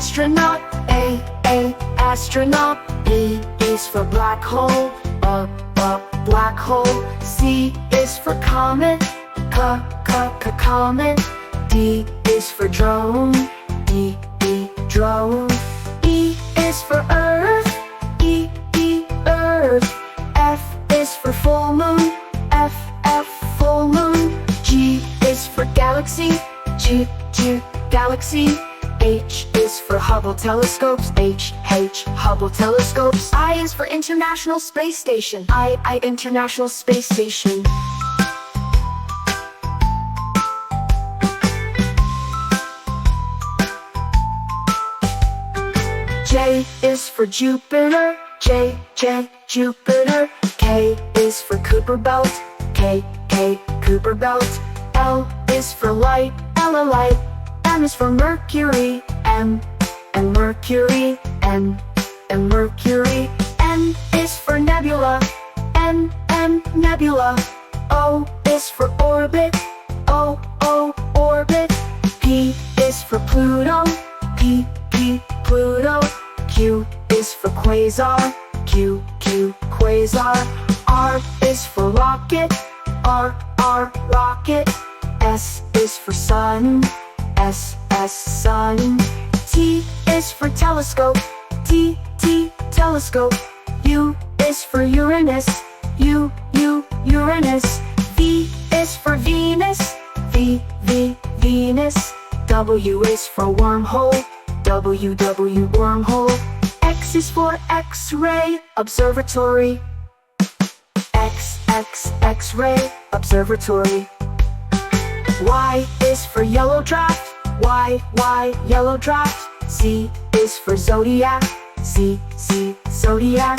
Astronaut, A Astronaut. B is for black hole, black hole. C is for comet, comet. D is for drone, D drone. E is for earth, E earth. F is for full moon, F full moon. G is for galaxy, G galaxy. H is for Hubble telescopes, H Hubble telescopes. I is for International Space Station, I International Space Station. J is for Jupiter, J Jupiter. K is for Kuiper belt, K Kuiper belt. L is for light, L light. M is for Mercury, M Mercury. N Mercury. N is for Nebula, N Nebula. O is for orbit, O orbit. P is for Pluto, P Pluto. Q is for Quasar, Q Quasar. R is for rocket, R rocket. S is for sun, S sun. T is for telescope, T telescope. U is for Uranus, U Uranus. V is for Venus, V Venus. W is for wormhole, W wormhole. X is for X-ray observatory, X-ray observatory. Y is for yellow draft, Y yellow draft. Z is for zodiac, Z zodiac.